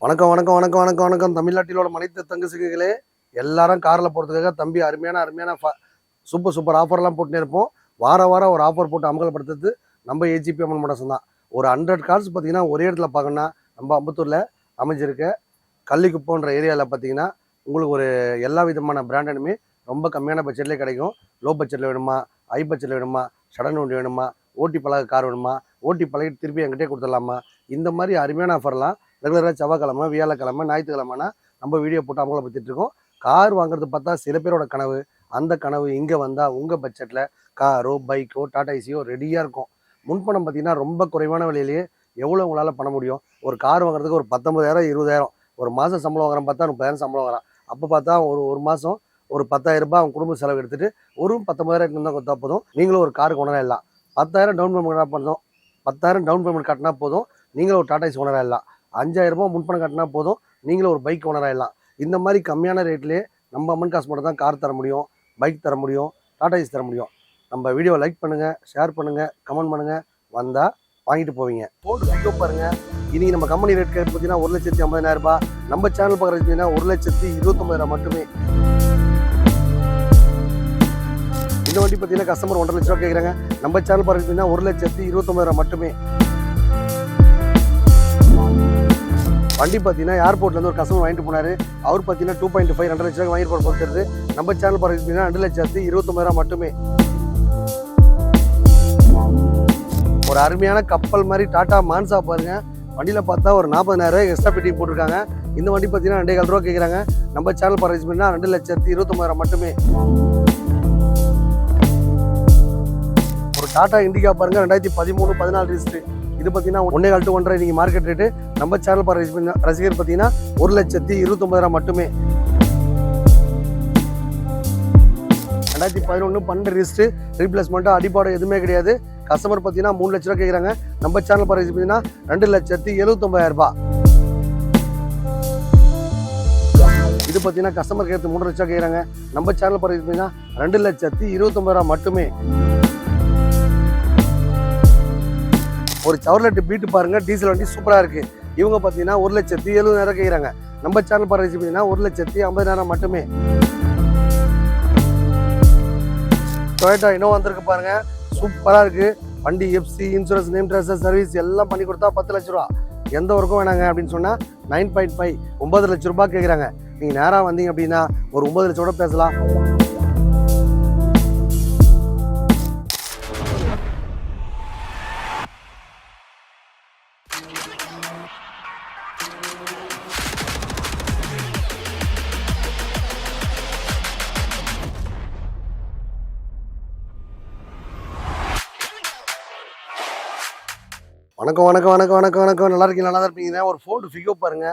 வணக்கம் வணக்கம் வணக்கம் வணக்கம் வணக்கம் தமிழ்நாட்டிலோட மனித தங்கச்சிகளே, எல்லாரும் காரில் போகிறதுக்காக தம்பி அருமையான சூப்பர் ஆஃபர்லாம் போட்டுன்னு இருப்போம். வாரம் ஒரு ஆஃபர் போட்டு அமல்படுத்துறது நம்ம ஏஜிபி அம்மன் மடசம் தான். ஒரு 100 கார்ஸ் பார்த்தீங்கன்னா ஒரே இடத்துல பார்க்கணுன்னா நம்ம அம்பத்தூரில் அமைஞ்சிருக்க கள்ளிக்குப்போன்ற ஏரியாவில் பார்த்தீங்கன்னா உங்களுக்கு ஒரு எல்லா விதமான பிராண்டனுமே ரொம்ப கம்மியான பட்ஜெட்லேயே கிடைக்கும். லோ பட்ஜெட்டில் வேணுமா, ஹை பட்ஜெட்டில் வேணுமா, சடன் வண்டி வேணுமா, ஓட்டி பழக கார் வேணுமா, ஓட்டி பழகிட்டு திருப்பி என்கிட்டே கொடுத்துடலாமா, இந்த மாதிரி அருமையான ஆஃபர்லாம் ரெகுலராக செவ்வாய்க்கிழமை, வியாழக்கிழமை, ஞாயிற்றுக்கிழமைனா நம்ம வீடியோ போட்டு அமல்படுத்திட்டு இருக்கோம். கார் வாங்குறது பார்த்தா சில பேரோட கனவு. அந்த கனவு இங்கே வந்தால் உங்கள் பட்ஜெட்டில் காரோ, பைக்கோ, டாடா ஏசியோ ரெடியாக இருக்கும். முன்பணம் பார்த்தீங்கன்னா ரொம்ப குறைவான விலையிலேயே எவ்வளோ உங்களால் பண்ண முடியும். ஒரு கார் வாங்குறதுக்கு ஒரு 19,000 20,000 ஒரு மாதம் சம்பளம் வாங்குறான் பார்த்தா 30,000 சம்பளம் வாங்குறான். அப்போ பார்த்தா ஒரு மாதம் ஒரு 10,000 ரூபாய் அவங்க குடும்ப செலவு எடுத்துகிட்டு ஒரு 19,000 இருந்தால் கொடுத்தா போதும். நீங்களும் ஒரு காருக்கு ஓனராக இல்லை. 10,000 டவுன் பேமெண்ட் பண்ணணும். 10,000 டவுன் பேமெண்ட் கட்டினா போதும், நீங்களும் ஒரு டாடா ஏசி ஓனராக இல்லை. 5,000 ரூபாய் முன்பணம் கட்டினா போதும், நீங்களும் ஒரு பைக் ஓனர் ஆகிடலாம். இந்த மாதிரி கம்மியான ரேட்லேயே நம்ம அம்மன் காசு மட்டும் தான் கார் தர முடியும், பைக் தர முடியும், டாடா ஏசி தர முடியும். நம்ம வீடியோ லைக் பண்ணுங்கள், ஷேர் பண்ணுங்கள், கமெண்ட் பண்ணுங்கள். வந்தால் வாங்கிட்டு போவீங்க. போட்டு பிக்கப் பாருங்கள். இன்றைக்கி நம்ம கம்பெனி ரேட் கேட்டு பார்த்தீங்கன்னா 1,50,000 ரூபாய். நம்ம சேனல் பார்க்குறது பார்த்தீங்கன்னா 1,29,000 மட்டுமே. இந்த வண்டி பார்த்தீங்கன்னா கஸ்டமர் 1,50,000 ரூபா கேட்குறாங்க. நம்ம சேனல் பார்க்குறது பார்த்தீங்கன்னா 1,29,000 மட்டுமே. வண்டி பார்த்தீங்கன்னா ஏர்போர்ட்லேருந்து ஒரு கஸ்டமர் வாங்கிட்டு போனார். அவர் பார்த்தீங்கன்னா 2.5 2 லட்ச ரூபாய் வாங்கிட்டு போகிற பொறுத்தது. நம்ம சேனல் பார்த்தீங்கன்னா 2,29,000 மட்டுமே. ஒரு அருமையான கப்பல் மாதிரி டாடா மான்சா பாருங்க. வண்டியில் பார்த்தா ஒரு 40,000 எக்ஸ்ட்ரா பெட்டி போட்டிருக்காங்க. இந்த வண்டி பார்த்தீங்கன்னா 2,400 ரூபா கேட்குறாங்க. நம்ம சேனல் பார்த்தீங்கன்னா 2,29,000 மட்டுமே. ஒரு டாடா இண்டிகா பாருங்க, 2013-14 ரிஜிஸ்ட்ரு. இது பார்த்தீங்கன்னா 1.25 to 1.5 நீங்கள் மார்க்கெட் ரேட்டு. நம்ம சேனல் ரசிகர் பார்த்தீங்கன்னா 1,29,000 மட்டுமே. 2011 12 ரிஜிஸ்ட்ரு. ரீப்ளேஸ்மெண்ட்டாக அடிப்பாடு எதுவுமே கிடையாது. கஸ்டமர் பார்த்தீங்கன்னா 3 லட்ச ரூபா கேட்குறாங்க. நம்ம சேனல் பார்த்தீங்கன்னா 2,79,000 ரூபாய். இது பார்த்தீங்கன்னா கஸ்டமர் கேட்டு 3 லட்சம் கேட்குறாங்க. நம்ம சேனல் பார்த்தீங்கன்னா 2,29,000 மட்டுமே. ஒரு சவர்லெட் பீட்டு பாருங்க, டீசல் வண்டி சூப்பராக இருக்கு. இவங்க பார்த்தீங்கன்னா 1,70,000 கேட்குறாங்க. நம்ம சேனல் பார்த்தீங்கன்னா 1,50,000 மட்டுமே. டொயோட்டா இன்னும் வந்திருக்கு பாருங்க, சூப்பராக இருக்கு வண்டி. FC, insurance, name transfer, service எல்லாம் பண்ணி கொடுத்தா 10 லட்ச ரூபா. எந்த ஒர்க்கும் வேணாங்க அப்படின்னு சொன்னால் 9.5 9 லட்ச ரூபாய் கேட்குறாங்க. நீங்கள் நேராக வந்தீங்க அப்படின்னா ஒரு 9 லட்சம் கூட பேசலாம். வணக்கம். நல்லா இருக்கீங்க? நல்லா தான் இருப்பீங்க. ஒரு ஃபோர்டு ஃபிகோ பாருங்க.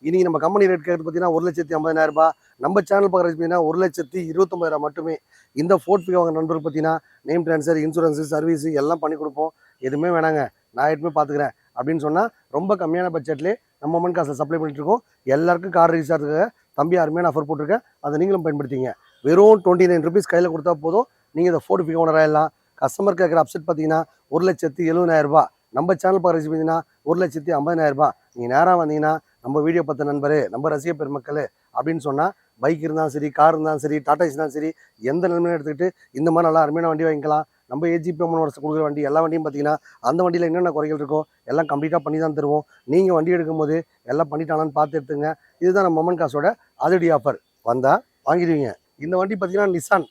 இன்னைக்கு நம்ம கம்பெனி ரேட் கேட்டு பார்த்தீங்கன்னா 1,50,000 ரூபாய். நம்ம சேனல் பார்க்குறது பார்த்தீங்கன்னா 1,29,000 மட்டுமே. இந்த ஃபோர்ட் ஃபிகோ வாங்க நண்பருக்கு பார்த்தீங்கன்னா நேம் ட்ரான்ஸ்ஃபர், இன்சூரன்ஸு, சர்வீஸு எல்லாம் பண்ணி கொடுப்போம். எதுவுமே வேணாங்க, நான் எதுவுமே பார்த்துக்கிறேன் அப்படின்னு சொன்னால் ரொம்ப கம்மியான பட்ஜெட்லேயே நம்ம அம்மன் காசில் சப்ளை பண்ணிட்டு இருக்கோம். எல்லாருக்கும் கார் ரிஜிஸ்டருக்கு தம்பி அருமையான ஆஃபர் போட்டிருக்கேன். அதை நீங்களும் பயன்படுத்திங்க. வெறும் 29 rupees கையில் கொடுத்தா போதும், நீங்கள் இந்த ஃபோர்டு ஃபிகோ ஓனர் ஆகிடலாம். கஸ்டமர் கேட்குற அப்செட் பார்த்தீங்கன்னா 1,70,000 ரூபாய். நம்ம சேனல் பார்க்குறது பார்த்தீங்கன்னா 1,50,000 ரூபாய். நீங்கள் நேராக வந்தீங்கன்னா நம்ம வீடியோ பார்த்த நண்பர், நம்ம ரசிக பெருமக்கள் அப்படின்னு சொன்னால் பைக் இருந்தாலும் சரி, கார் இருந்தாலும் சரி, டாடா ஏசி இருந்தாலும் சரி, எந்த நிலைமையும் எடுத்துக்கிட்டு இந்த மாதிரி நல்லா அருமையான வண்டி வாங்கிக்கலாம். நம்ம ஏஜிபி அம்மன் வருஷம் கொடுக்குற வண்டி எல்லா வண்டியும் பார்த்தீங்கன்னா அந்த வண்டியில் என்னென்ன குறைகள் இருக்கோ எல்லாம் கம்ப்ளீட்டாக பண்ணி தான் தருவோம். நீங்கள் வண்டி எடுக்கும்போது எல்லாம் பண்ணிட்டாங்கன்னு பார்த்து எடுத்துங்க. இதுதான் நம்ம அம்மன் காசோட அதிரடி ஆஃபர். வந்தால் வாங்கிடுவீங்க. இந்த வண்டி பார்த்தீங்கன்னா நிசான்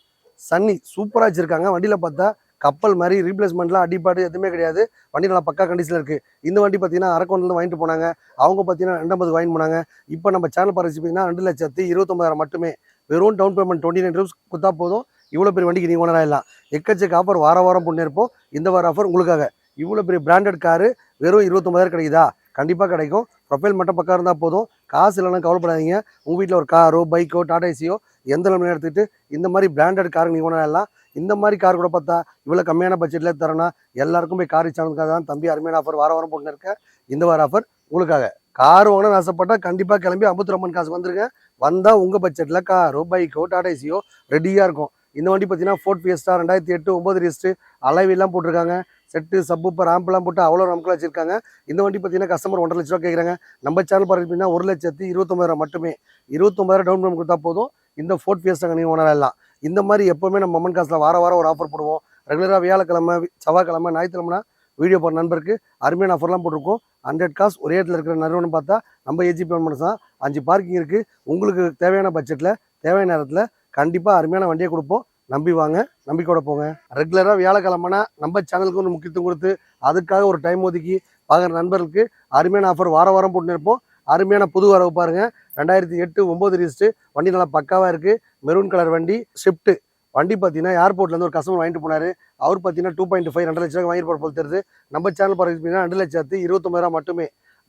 சன்னி சூப்பராக வச்சுருக்காங்க. வண்டியில் பார்த்தா கப்பல் மாதிரி, ரீப்ளேஸ்மெண்ட்லாம் அடிப்பாடு எதுவுமே கிடையாது. வண்டி நல்லா பக்கா கண்டிஷனில் இருக்குது. இந்த வண்டி பார்த்தீங்கன்னா அரக்கோண்டிலேருந்து வாங்கிட்டு போனாங்க. அவங்க பார்த்தீங்கன்னா 250 வாங்கிட்டு போனாங்க. இப்போ நம்ம சேனல் பார்த்து பார்த்தீங்கன்னா 2,29,000 மட்டுமே. வெறும் டவுன் பேமெண்ட் 29 rupees கொடுத்தா போதும். இவ்வளோ பெரிய வண்டிக்கு நீங்கள் ஓனர் ஆகிடலாம். எக்கச்சக்க ஆஃபர் வாரம் பொண்ணு இருப்போம். இந்த வார ஆஃபர் உங்களுக்காக. இவ்வளோ பெரிய பிராண்டட் காரு வெறும் 29,000 கிடைக்குதா? கண்டிப்பாக கிடைக்கும். ப்ரொஃபைல் மட்டும் பக்கம் இருந்தால் போதும். காசு இல்லைன்னா கவலைப்படாதீங்க. உங்கள் வீட்டில் ஒரு காரோ, பைக்கோ, டாடா ஏசியோ எந்த நிலைமையும் எடுத்துக்கிட்டு இந்த மாதிரி பிராண்டட் காருக்கு நீங்கள் ஓனர் ஆகிடலாம். இந்த மாதிரி கார் கூட பார்த்தா இவ்வளோ கம்மியான பட்ஜெட்டில் தரேன்னா எல்லாருக்கும் போய் கார் சேனலுக்காக தான் தம்பி அருமையான ஆஃபர் வாரம் போட்டு இருக்கேன். இந்த வார ஆஃபர் உங்களுக்காக. கார் வாங்கணும்னு ஆசைப்பட்டால் கண்டிப்பாக கிளம்பி அம்பத்தூர் அம்மன் காசு வந்துருங்க. வந்தால் உங்கள் பட்ஜெட்டில் காரோ, பைக்கோ, டாடா ஏசியோ ரெடியாக இருக்கும். இந்த வண்டி பார்த்தீங்கன்னா ஃபோர்ட் ஃபியஸ்டா 2008 9 ரிஜிஸ்ட்ரு அலைவெல்லாம் போட்டிருக்காங்க. செட்டு சப்பூப்பர் ராம்ப்லாம் போட்டு அவ்வளோ நமக்கு வச்சிருக்காங்க. இந்த வண்டி பார்த்தீங்கன்னா கஸ்டமர் 1,50,000 ரூபா கேட்குறாங்க. நம்ம சேனல் பார்த்தீங்கன்னா 1,29,000 மட்டுமே. 29,000 டவுன் பேமெண்ட் கொடுத்தா போதும். இந்த ஃபோர்ட் ஃபியஸ்டா நீங்கள் ஓனராகலாம். இந்த மாதிரி எப்போவுமே நம்ம மம்மன் காசில் வாரம் ஒரு ஆஃபர் போடுவோம். ரெகுலராக வியாழக்கிழமை செவ்வாய்க்கிழமை ஞாயிற்றுக்கிழமைனா வீடியோ போடுற நண்பருக்கு அருமையான ஆஃபர்லாம் போட்டிருக்கோம். 100 காசு ஒரே இடத்துல இருக்கிற நிறுவனம் பார்த்தா நம்ம ஏஜிபி பேமெண்ட்ஸ் தான். 5 பார்க்கிங் இருக்குது. உங்களுக்கு தேவையான பட்ஜெட்டில் தேவையான நேரத்தில் கண்டிப்பாக அருமையான வண்டியை கொடுப்போம். நம்பி வாங்க, நம்பிக்கையோட போங்க. ரெகுலராக வியாழக்கிழமைனா நம்ம சேனலுக்கு ஒரு முக்கியத்துவம் கொடுத்து அதுக்காக ஒரு டைம் ஒதுக்கி பார்க்குற நண்பர்களுக்கு அருமையான ஆஃபர் வாரம் போட்டு இருப்போம். அருமையான புது வரவு பாருங்கள். 2008 9 ரிஜிஸ்ட்ரு வண்டி நல்லா பக்காவாக இருக்குது. மெரூன் கலர் வண்டி ஷிஃப்ட்டு வண்டி பார்த்தீங்கன்னா ஏர்போர்ட்லேருந்து ஒரு கஸ்டமர் வாங்கிட்டு போனார். அவர் பார்த்தீங்கன்னா 2.5 2 லட்சம் வாங்கிட்டு போகிற போல் தெரியுது. நம்ம சேனல் பார்த்தீங்கன்னா 2,29,000 மட்டுமே.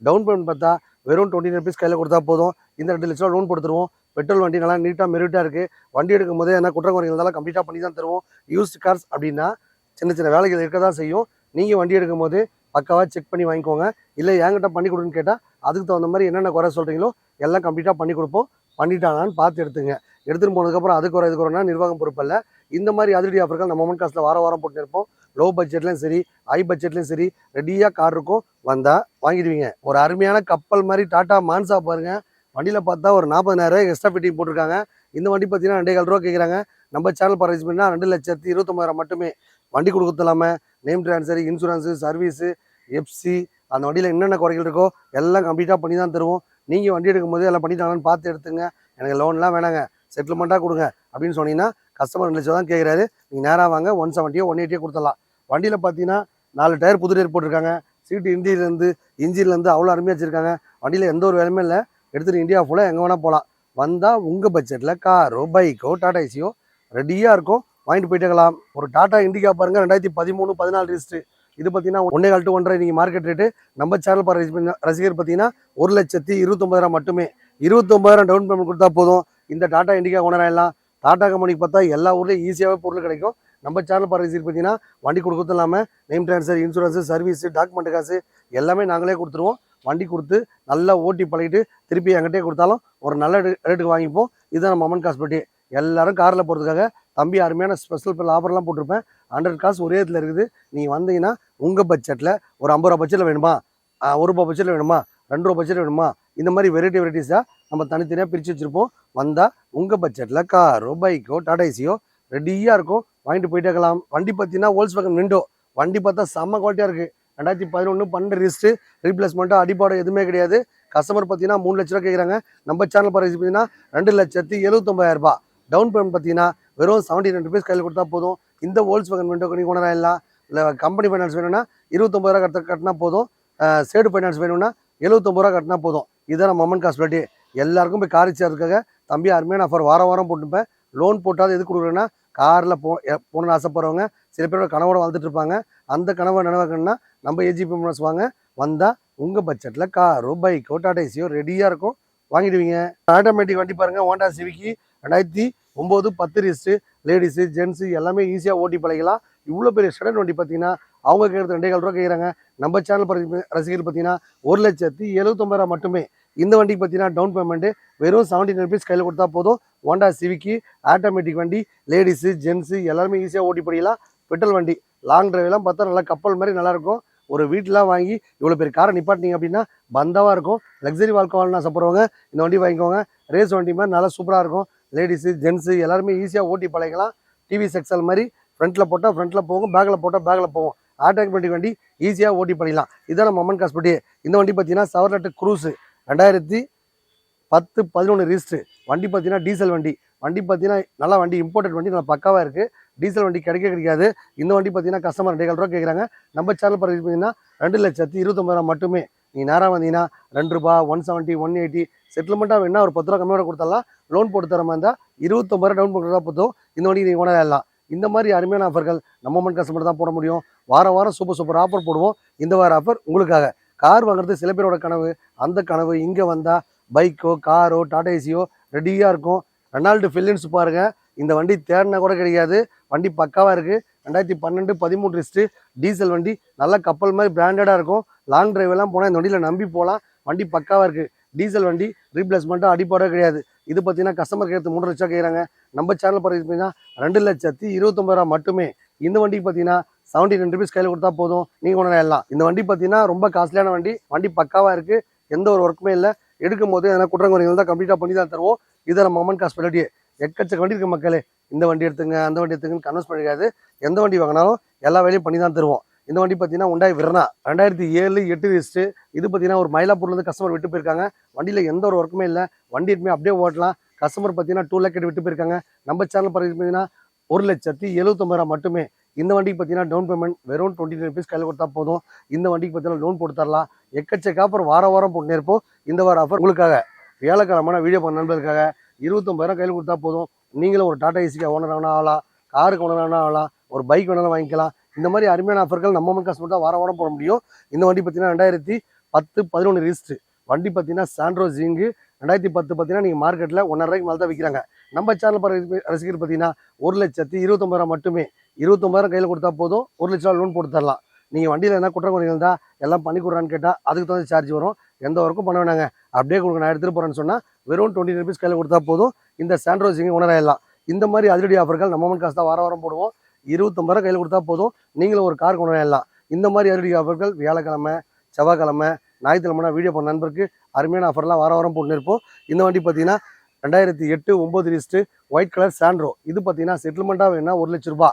டவுன் பேமெண்ட் பார்த்தா வெறும் 29 ருபீஸ் கையில் கொடுத்தா போதும். இந்த 2 லட்ச ரூபா லோன் கொடுத்துருவோம். பெட்ரோல் வண்டி நல்லா நீட்டாக மெரிட்டாக இருக்குது. வண்டி எடுக்கும் போதே என்ன குற்றம் குறைகள் இருந்தாலும் கம்ப்ளீட்டாக பண்ணி தான் தருவோம். யூஸ்டு கார்ஸ் அப்படின்னா சின்ன வேலைகள் இருக்க தான் செய்யும். நீங்கள் வண்டி எடுக்கும் போது பக்காவாக செக் பண்ணி வாங்கிக்கோங்க. இல்லை என்கிட்ட பண்ணி கொடுன்னு கேட்டால் அதுக்கு தகுந்த மாதிரி என்னென்ன குறை சொல்கிறீங்களோ எல்லாம் கம்ப்ளீட்டாக பண்ணி கொடுப்போம். பண்ணிட்டாங்கன்னு பார்த்து எடுத்துங்க. எடுத்துகிட்டு போனதுக்கப்புறம் அதுக்கு ஒரு இது குறைனா நிர்வாகம் பொறுப்பல்ல. இந்த மாதிரி அதிரடி ஆஃபர்கள் நம்ம மம்மன் காசில் வாரம் போட்டு இருப்போம். லோ பட்ஜெட்லையும் சரி ஹை பட்ஜெட்லையும் சரி ரெடியாக கார் இருக்கும். வந்தால் வாங்கிடுவீங்க. ஒரு அருமையான கப்பல் மாதிரி டாட்டா மான்சா பாருங்கள். வண்டியில் பார்த்தா ஒரு 40,000 எக்ஸ்ட்ரா ஃபிட்டிங் போட்டிருக்காங்க. இந்த வண்டி பார்த்தீங்கன்னா 2,400 ரூபா கேட்குறாங்க. நம்ம சேனல் பர்ச்சேஸ் பண்ணால் 2,29,000 மட்டுமே. வண்டி கொடுக்கறது இல்லாமல் name transfer, insurance, service, FC அந்த வண்டியில் என்னென்ன குறைகள் இருக்கோ எல்லாம் கம்ப்ளீட்டாக பண்ணி தான் தருவோம். நீங்கள் வண்டி எடுக்கும் போது எல்லாம் பண்ணிட்டாங்கன்னு பார்த்து எடுத்துங்க. எனக்கு லோன்லாம் வேணாங்க, செட்டில்மெண்ட்டாக கொடுங்க அப்படின்னு சொன்னீங்கன்னா கஸ்டமர் 2 லட்சம் தான் கேட்குறாரு. நீங்கள் நேராக வாங்க 170 180 கொடுத்துடலாம். வண்டியில் பார்த்தீங்கன்னா 4 டயர் புது டயர் போட்டிருக்காங்க. சீட்டு இன்ஜின்லேருந்து அவ்வளோ அருமையாக வச்சுருக்காங்க. வண்டியில் எந்த ஒரு வேலையுமே இல்லை. எடுத்துகிட்டு இந்தியா ஃபுல்லாக எங்கே வேணால் போகலாம். வந்தால் உங்கள் பட்ஜெட்டில் காரோ பைக்கோ டாடா ஏசியோ ரெடியாக இருக்கும். வாங்கிட்டு போயிட்டுக்கலாம். ஒரு டாடா இண்டிகா பாருங்கள் 2013 14 ரிஜிஸ்ட்ரு. இது பார்த்தீங்கன்னா 1.25 to 1.5 நீங்கள் மார்க்கெட் ரேட்டு. நம்ம சேனல் ரசிகர் பார்த்தீங்கன்னா 1,29,000 மட்டுமே. 29,000 டவுன் பேமெண்ட் கொடுத்தா போதும். இந்த டாடா இண்டிகா ஓனராகலாம். டாடா கம்பெனிக்கு பார்த்தா எல்லா ஊர்லேயும் ஈஸியாகவே பொருள் கிடைக்கும். நம்ம சேனல் ரசிகர் பார்த்தீங்கன்னா வண்டி கொடுக்கறது இல்லாமல் name transfer, insurance, service, document காசு எல்லாமே நாங்களே கொடுத்துருவோம். வண்டி கொடுத்து நல்லா ஓட்டி பழகிட்டு திருப்பி என்கிட்டே கொடுத்தாலும் ஒரு நல்ல ரேட்டுக்கு வாங்கிப்போம். இதுதான் நம்ம மம்மன் காசு பெட்டி. எல்லாரும் காரில் போகிறதுக்காக தம்பி அருமையான ஸ்பெஷல் ஆஃபர்லாம் போட்டிருப்பேன். 100 காசு ஒரே இடத்துல இருக்குது. நீங்கள் வந்தீங்கன்னா உங்கள் பட்ஜெட்டில் ஒரு 50 ரூபா பட்ஜெட்டில் வேணுமா, 1 ரூபா பட்ஜெட்டில் வேணுமா, 2 ரூபா பட்ஜெட்டில் வேணுமா, இந்த மாதிரி வெரைட்டிஸாக நம்ம தனித்தனியாக பிரித்து வச்சுருப்போம். வந்தால் உங்கள் பட்ஜெட்டில் காரோ பைக்கோ டாடா ஏசியோ ரெடியாக இருக்கும். வாங்கிட்டு போயிட்டே இருக்கலாம். வண்டி பார்த்தீங்கன்னா வோல்க்ஸ்வேகன் விண்டோ வண்டி பார்த்தா செம்ம குவாலிட்டியாக இருக்குது. 2011 12 ரிஜிஸ்ட்ரு. ரீப்ளேஸ்மெண்ட்டோ அடிப்பாடோ எதுவுமே கிடையாது. கஸ்டமர் பார்த்தீங்கன்னா 3 லட்ச ரூபா கேட்குறாங்க. நம்ம சேனல் பர்ச்சேஸ் பார்த்தீங்கன்னா 2,79,000 டவுன் பேமெண்ட் பார்த்தீங்கன்னா வெறும் 72 ருபீஸ் கையில் கொடுத்தா போதும். இந்த வோல்க்ஸ்வேகன் விண்டோக்கு நீங்கள் ஓனராகலாம். இல்லை கம்பெனி ஃபைனான்ஸ் வேணும்னா 29,000 ரூபா கட்டினா போதும். சேடு ஃபைனான்ஸ் வேணும்னா 79 ரூபா கட்டினா போதும். இதுதான் நம்ம மம்மன் காசு பெட்டி. எல்லாருக்கும் போய் கார் இச்சதுக்காக தம்பி அருமையான ஆஃபர் வாரம் போட்டுப்பேன். லோன் போட்டால் எது கொடுக்குறேன்னா காரில் போகணுன்னு ஆசைப்படுறவங்க சில பேரோட கனவோட வாழ்ந்துட்டு இருப்பாங்க. அந்த கனவை நினைவாக்கணும்னா நம்ம ஏஜிபி பேமெண்ட்ஸ் வாங்க. வந்தால் உங்கள் பட்ஜெட்டில் காரோ பைக்கோ டாடா ஏசியோ ரெடியாக இருக்கும். வாங்கிடுவீங்க. ஆட்டோமேட்டிக் வண்டி பாருங்கள். ஹோண்டா சிவிக்கு 2009 10 ரிஜிஸ்ட்ரு. லேடிஸு ஜென்ஸு எல்லாமே ஈஸியாக ஓட்டி பழகலாம். இவ்வளோ பெரிய ஸ்டூடெண்ட் வண்டி பார்த்தீங்கன்னா அவங்க கேட்குறது 2,400 ரூபா கேட்குறாங்க. நம்ம சேனல் ரசிகர் பார்த்தீங்கன்னா 1,79,000 மட்டுமே. இந்த வண்டிக்கு பார்த்தீங்கன்னா டவுன் பேமெண்ட்டு வெறும் 79 ருபீஸ் கையில் கொடுத்தா போதும். ஹோண்டா சிவிக்கு ஆட்டோமேட்டிக் வண்டி. லேடிஸு ஜென்ஸு எல்லாருமே ஈஸியாக ஓட்டி படிக்கலாம். பெட்ரோல் வண்டி லாங் டிரைவ்லாம் பார்த்தா நல்லா கப்பல் மாதிரி நல்லாயிருக்கும். ஒரு வீட்டிலாம் வாங்கி இவ்வளோ பெரிய காரை நிப்பாட்டினீங்க அப்படின்னா பந்தாவாக இருக்கும். லக்ஸரி வாழ்க்கை வாழணும் ஆசைப்படுறவங்க இந்த வண்டி வாங்கிக்கோங்க. ரேஸ் வண்டி மாதிரி நல்லா சூப்பராக இருக்கும். லேடிஸு ஜென்ஸு எல்லாருமே ஈஸியாக ஓட்டி பழகலாம். டிவிஎஸ் எக்ஸல் மாதிரி ஃப்ரண்ட்டில் போட்டால் ஃப்ரண்ட்டில் போகும், பேக்கில் போட்டால் பேக்கில் போகும். ஆட்டோமேட்டிக் வண்டி ஈஸியாக ஓட்டி பண்ணிடலாம். இதுதான் நம்ம மம்மன் காசு பெட்டி. இந்த வண்டி பார்த்தீங்கன்னா செவர்லெட் க்ரூஸு 2010 11 ரிஜிஸ்ட்ரு. வண்டி பார்த்தீங்கன்னா டீசல் வண்டி. வண்டி பார்த்தீங்கன்னா நல்லா வண்டி இம்போர்ட்டட் வண்டி நல்லா பக்காவாக இருக்குது. டீசல் வண்டி கிடைக்காது. இந்த வண்டி பார்த்தீங்கன்னா கஸ்டமர் 2,400 ரூபா கேட்குறாங்க. நம்ம சேனல் பர்ச்சேஸ் பார்த்தீங்கன்னா 2,29,000 மட்டுமே. நீங்கள் நேராக வந்தீங்கன்னா 2 ரூபா 170 180 செட்டில்மெண்ட்டாக வேணா ஒரு 10 ரூபா கம்மியோட கொடுத்தலாம். லோன் போட்டு தர மாதிரி இருந்தால் 29 டவுன் பண்ணுறதா போதும். இந்த வண்டி நீங்கள் ஓனராகலாம். இந்த மாதிரி அருமையான ஆஃபர்கள் நம்ம மம்மன் கஸ்டமர் தான் போட முடியும். வாரம் சூப்பர் ஆஃபர் போடுவோம். இந்த வார ஆஃபர் உங்களுக்காக. கார் வாங்குறது சில பேரோட கனவு. அந்த கனவு இங்கே வந்தால் பைக்கோ காரோ டாடா ஏசியோ ரெடியாக இருக்கும். ரெனால்டு ஃபில்லின்ஸ் பாருங்கள். இந்த வண்டி தேடினா கூட கிடைக்காது. வண்டி பக்காவாக இருக்குது. 2012 13 ரிஜிஸ்ட்ரு. டீசல் வண்டி நல்ல கப்பல் மாதிரி பிராண்டடாக இருக்கும். லாங் டிரைவெல்லாம் போனால் இந்த வண்டியில் நம்பி போகலாம். வண்டி பக்காவாக இருக்குது. டீசல் வண்டி ரீப்ளேஸ்மெண்ட்டாக அடிப்பாடே கிடையாது. இது பார்த்தீங்கன்னா கஸ்டமர் கேட்டு 3 லட்சம் கேட்குறாங்க. நம்ம சேனல் பார்த்தீங்கன்னா 2,29,000 மட்டுமே. இந்த வண்டிக்கு பார்த்தீங்கன்னா 79 ருபீஸ் கையில் கொடுத்தா போதும், நீங்கள் கொண்டு எல்லாம். இந்த வண்டி பார்த்தீங்கன்னா ரொம்ப காஸ்ட்லியான வண்டி. வண்டி பக்காவாக இருக்குது, எந்த ஒரு ஒர்க்குமே இல்லை. எடுக்கும் போது எதனா குற்றங்குறைகள் தான் கம்ப்ளீட்டாக பண்ணி தான் தருவோம். இதை நம்ம அம்மன் காசு பெலட்டியே எக்கச்சக்க வண்டி இருக்கு மக்களே. இந்த வண்டி எடுத்துங்க, அந்த வண்டி எடுத்துங்கன்னு கன்வென்ஸ் பண்ணிக்காது. எந்த வண்டி வாங்கினாலும் எல்லா வேலையும் பண்ணி தான் தருவோம். இந்த வண்டி பார்த்தீங்கன்னா Hyundai Verna 2007 8 லிஸ்ட்டு. இது பார்த்தீங்கன்னா ஒரு மயிலாப்பூர்லேருந்து கஸ்டமர் விட்டு போயிருக்காங்க. வண்டியில் எந்த ஒரு ஒர்க்குமே இல்லை, வண்டி எடுத்துமே அப்படியே ஓட்டலாம். கஸ்டமர் பார்த்தீங்கன்னா 2 லேக் விட்டு போயிருக்காங்க. நம்ம சேனல் பார்த்தீங்கன்னா 1,79,000 மட்டுமே. இந்த வண்டிக்கு பார்த்தீங்கன்னா டவுன் பேமெண்ட் வெறும் 29 ருபீஸ் கையில் கொடுத்தா போதும். இந்த வண்டிக்கு பார்த்தீங்கன்னா லோன் போட்டு தரலாம். எக்கச்சக்க ஆஃபர் வாரம் போட்டுனே இருப்போம். இந்த வார ஆஃபர் உங்களுக்காக வியாழக்கிழமை வீடியோ பண்ண நண்பர்களுக்காக 29,000 கையில் கொடுத்தா போதும். நீங்களும் ஒரு டாடா ஏசிக்கு ஓனர் ஆகலாம், காருக்கு ஓனர் ஆகலாம், ஒரு பைக் வேணாலும் வாங்கிக்கலாம். இந்த மாதிரி அருமையான ஆஃபர்கள் நம்ம அம்மன் காசு மட்டும் வாரம் போட முடியும். இந்த வண்டி பார்த்தீங்கன்னா 2010-11 ரிஜிஸ்ட்ரு வண்டி. பார்த்தீங்கன்னா சாண்ட்ரோ ஜிங்கு 2010 பார்த்தீங்கன்னா நீங்கள் மார்க்கெட்டில் 1,5 ரூபாய்க்கு மேலே தான் விற்கிறாங்க. நம்ம சேனல் ரசிகர் பார்த்தீங்கன்னா 1,29,000 மட்டுமே. 29,000 கையில் கொடுத்தா போதும், 1 லட்ச ரூபா லோன் போட்டு தரலாம். நீங்கள் வண்டியில் என்ன குற்றங்குறைகள் இருந்தால் எல்லாம் பண்ணி கொடுறான்னு கேட்டால் அதுக்கு தகுந்த சார்ஜ் வரும். எந்த ஒர்க்கும் பண்ண வேணாங்க, அப்படியே கொடுங்க, நான் எடுத்துகிட்டு போகிறேன்னு சொன்னால் வெறும் 20 ருபீஸ் கையில் கொடுத்தா போதும். இந்த சாண்ட்ரோ ஜிங்கு உணராயிடலாம். இந்த மாதிரி அதிரடி ஆஃபர்கள் நம்ம அம்மன் காசு தான் வாரம் போடுவோம். 29,000 கையில் கொடுத்தா போதும், நீங்களும் ஒரு கார் கொண்டு வரலாம். இந்த மாதிரி அதிரடி ஆஃபர்கள் வியாழக்கிழமை, செவ்வாய்க்கிழமை, ஞாயிற்றுக்கிழமை வீடியோ பண்ண நண்பருக்கு அருமையான ஆஃபர்லாம் வாரம் போட்டு இருப்போம். இந்த வண்டி பார்த்தீங்கன்னா 2008-9 லிஸ்ட்டு ஒயிட் கலர் சாண்ட்ரோ. இது பார்த்தீங்கன்னா செட்டில்மெண்ட்டாக வேணும்னா 1 லட்ச ரூபா,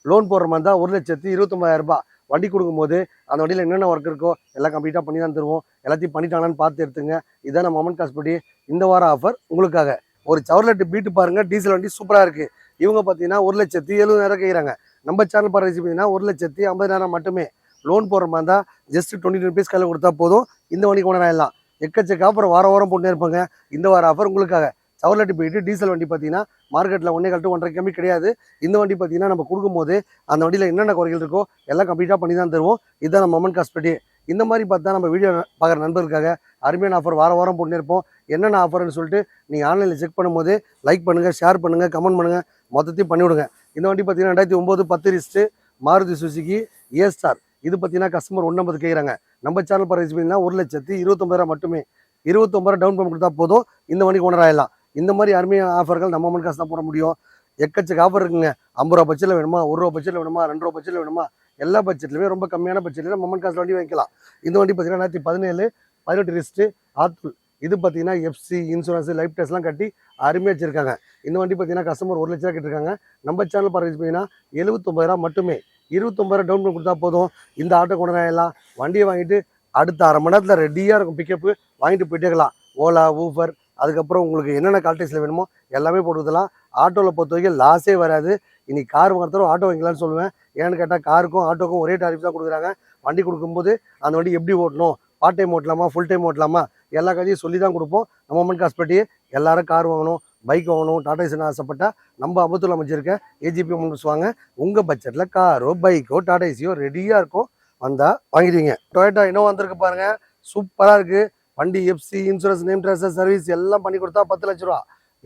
லோன் போடுற மாதிரி தான் 1,29,000 வண்டி கொடுக்கும்போது அந்த வண்டியில் என்னென்ன ஒர்க் இருக்கோ எல்லாம் கம்ப்ளீட்டாக பண்ணி தான் தருவோம். எல்லாத்தையும் பண்ணிட்டாங்கன்னு பார்த்து எடுத்துங்க. இதான் நம்ம அம்மன் காசு படி இந்த வார ஆஃபர் உங்களுக்காக. ஒரு சவர்லெட் பீட்டு பாருங்கள், டீசல் வண்டி சூப்பராக இருக்குது. இவங்க பார்த்தீங்கன்னா 1,70,000 கேட்குறாங்க. நம்ம சேனல் பார்த்து பார்த்தீங்கன்னா 1,50,000 மட்டுமே. லோன் போடுற மாதிரி தான் ஜஸ்ட் 20 ருபீஸ் கையில் கொடுத்தா போதும். இந்த வண்டி கொண்டு எல்லாம் எக்கச்சக்க ஆஃபர் வாரம் போட்டுனே இருப்பாங்க. இந்த வார ஆஃபர் உங்களுக்காக. சவர்லெட் போயிட்டு டீசல் வண்டி பார்த்தீங்கன்னா மார்க்கெட்டில் 1.5 கம்மி கிடையாது. இந்த வண்டி பார்த்தீங்கன்னா நம்ம கொடுக்கும்போது அந்த வண்டியில் என்னென்ன குறைகள் இருக்கோ எல்லாம் கம்ப்ளீட்டாக பண்ணி தான் தருவோம். இதுதான் நம்ம அம்மன் காசு படி. இந்த மாதிரி பார்த்தா நம்ம வீடியோ பார்க்குற நண்பர்களுக்காக அருமையான ஆஃபர் வாரம் போட்டுனே இருப்போம். என்னென்ன ஆஃபர்னு சொல்லிட்டு நீங்கள் ஆன்லைனில் செக் பண்ணும்போது லைக் பண்ணுங்கள், ஷேர் பண்ணுங்கள், கமெண்ட் பண்ணுங்கள், மொத்தத்தையும் பண்ணிவிடுங்க. இந்த வண்டி பார்த்தீங்கன்னா 2009-10 ரிஜிஸ்ட்ரு மாருதி சுசுகி ஏ-ஸ்டார். இது பார்த்தீங்கன்னா கஸ்டமர் 150 கேட்குறாங்க. நம்ம சேனல் பார்த்தீங்கன்னா 1,29,000 மட்டுமே. 29,000 டவுன் பேமெண்ட் கொடுத்தா போதும், இந்த வண்டிக்கு ஓனர் ஆகிடலாம். இந்த மாதிரி அருமையான ஆஃபர்கள் நம்ம அம்மன் காசு தான் போட முடியும். எக்கச்சக்க ஆஃபர் இருக்குங்க. 50 ரூபா பட்ஜெட்டில் வேணுமா, 1 ரூபா பட்ஜெட்டில் வேணுமா, 2 ரூபா பட்ஜெட்டில் வேணுமா, எல்லா பட்ஜெட்லையுமே ரொம்ப கம்மியான பட்ஜெட்டில் நம்ம அம்மன் காசு வண்டி வாங்கிக்கலாம். இந்த வண்டி பார்த்தீங்கன்னா 2017-18 ரிஜிஸ்ட்ரு ஆத்தூர். இது பார்த்தீங்கன்னா எஃப்சி இன்சூரன்ஸ் லைஃப் டெஸ்ட்லாம் கட்டி அருமையாக வச்சிருக்காங்க. இந்த வண்டி பார்த்தீங்கன்னா கஸ்டமர் 1 லட்சம் கேட்டிருக்காங்க. நம்ம சேனல் பார்த்தீங்கன்னா 79,000 மட்டுமே. 29,000 டவுன் பேமெண்ட் கொடுத்தா போதும். இந்த ஆட்டோ கொண்டு எல்லாம் வண்டியை வாங்கிட்டு அடுத்த அரை மணி நேரத்தில் ரெடியாக இருக்கும். பிக்கப்பு வாங்கிட்டு போயிட்டே இருக்கலாம். ஓலா, ஊஃபர், அதுக்கப்புறம் உங்களுக்கு என்னென்ன கால்டேக்ஸில் வேணுமோ எல்லாமே போட்டுக்கலாம். ஆட்டோவில் பொறுத்த வரைக்கும் லாஸே வராது. இன்னைக்கு கார் வாங்குறதும் ஆட்டோ வாங்கிக்கலாம்னு சொல்லுவேன். ஏன்னு கேட்டால் காருக்கும் ஆட்டோக்கும் ஒரே டாரிஃப் தான் கொடுக்குறாங்க. வண்டி கொடுக்கும்போது அந்த வண்டி எப்படி ஓட்டணும், பார்ட் டைம் ஓட்டலாமா, ஃபுல் டைம் ஓட்டலாமா, எல்லா கதையும் சொல்லி தான் கொடுப்போம். நம்ம அம்மன் காசு பட்டி எல்லாரும் கார் வாங்கணும், பைக் வாங்கணும், டாடா ஏசின்னு ஆசைப்பட்டா நம்ம அம்பத்தூரில் அமைச்சிருக்க ஏஜிபி மோட்டர்ஸ் வாங்க. உங்கள் பட்ஜெட்டில் காரோ, பைக்கோ, டாடா ஏசியோ ரெடியாக இருக்கும், வந்தால் வாங்கிடுவீங்க. டொயோட்டா இன்னும் வந்திருக்கு பாருங்கள், சூப்பராக இருக்குது வண்டி. FC insurance, name transfer service எல்லாம் பண்ணி கொடுத்தா 10 லட்ச ரூபா.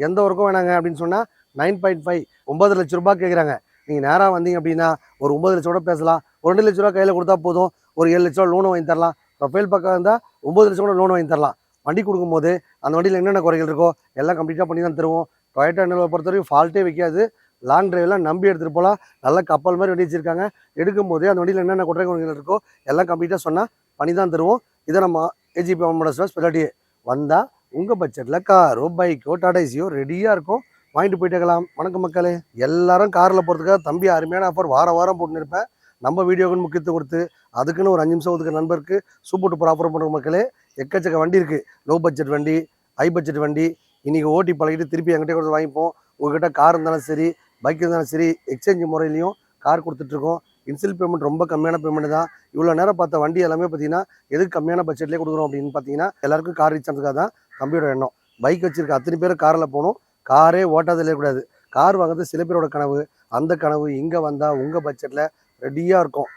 எந்த ஒர்க்கும் வேணாங்க அப்படின்னு சொன்னால் 9.5 9 லட்ச ரூபா கேட்குறாங்க. நீங்கள் நேராக வந்தீங்க அப்படின்னா ஒரு 9 லட்ச ரூபா பேசலாம். ஒரு 2 லட்ச ரூபா கையில் கொடுத்தா போதும், ஒரு 7 லட்ச ரூபா லோன் வாங்கி தரலாம். ப்ரொஃபைல் பக்கம் இருந்தால் 9 லட்சம் கூட லோன் வாங்கி தரலாம். வண்டி கொடுக்கும்போது அந்த வண்டியில் என்னென்ன குறைகள் இருக்கோ எல்லாம் கம்ப்ளீட்டாக பண்ணி தான் தருவோம். டொயோட்டா இன்னோவா பொறுத்த வரைக்கும் ஃபால்ட்டே வைக்காது. லாங் டிரைவ்லாம் நம்பி எடுத்துகிட்டு போகலாம். நல்லா கப்பல் மாதிரி வண்டி வச்சிருக்காங்க. எடுக்கும்போது அந்த வண்டியில் என்னென்ன குறைகள் இருக்கோ எல்லாம் கம்ப்ளீட்டாக சொன்னால் பண்ணி தான் தருவோம். இதை நம்ம ஏஜிபி மோட்டர்ஸ் ஸ்பெஷாலிட்டி. வந்தால் உங்கள் பட்ஜெட்டில் காரோ, பைக்கோ, டாடா ஏசியோ ரெடியாக இருக்கும், வாங்கிட்டு போயிட்டுக்கலாம். வணக்கம் மக்களே. எல்லாரும் காரில் போகிறதுக்காக தம்பி அருமையான ஆஃபர் வாரம் போட்டுன்னு இருப்பேன். நம்ம வீடியோக்குன்னு முக்கியத்துவம் கொடுத்து அதுக்குன்னு ஒரு 5 நிமிஷம் ஒதுக்க நண்பருக்கு சூப்பர் டூப்பர் ஆஃபர் பண்ணுற மக்களே. எக்கச்சக்க வண்டி இருக்குது. லோ பட்ஜெட் வண்டி, ஹை பட்ஜெட் வண்டி. இன்றைக்கி ஓட்டி பழகிட்டு திருப்பி என்கிட்ட கொடுத்து வாங்கிப்போம். உங்கள்கிட்ட கார் இருந்தாலும் சரி, பைக் இருந்தாலும் சரி, எக்ஸ்சேஞ்ச் முறையிலையும் கார் கொடுத்துட்ருக்கோம். இன்சில் பேமெண்ட் ரொம்ப கம்மியான பேமெண்ட் தான். இவ்வளோ நேரம் பார்த்த வண்டி எல்லாமே பார்த்தீங்கன்னா எதுக்கு கம்மியான பட்ஜெட்லேயே கொடுக்குறோம் அப்படின்னு பார்த்தீங்கன்னா எல்லாருக்கும் கார் ரீச் ஆனதுக்காக தான் தம்பியோட எண்ணம். பைக் வச்சிருக்க அத்தனை பேர் காரில் போகணும், காரே ஓட்டாதலே கூடாது. கார் வாங்குறது சில பேரோட கனவு. அந்த கனவு இங்கே வந்தால் உங்கள் பட்ஜெட்டில் ரெடியாக இருக்கும்.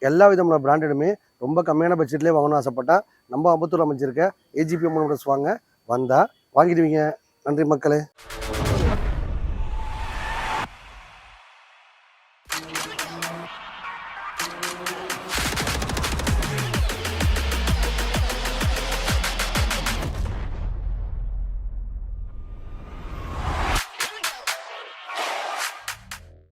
எல்லா விதமான பிராண்டடுமே ரொம்ப கம்மியான பட்ஜெட்லேயே வாங்கணும்னு ஆசைப்பட்டா நம்ம அம்பத்தூர் அமைச்சிருக்க ஏஜிபி மோட்டர்ஸ் வாங்க. வந்தால் வாங்கிடுவீங்க. நன்றி மக்களே.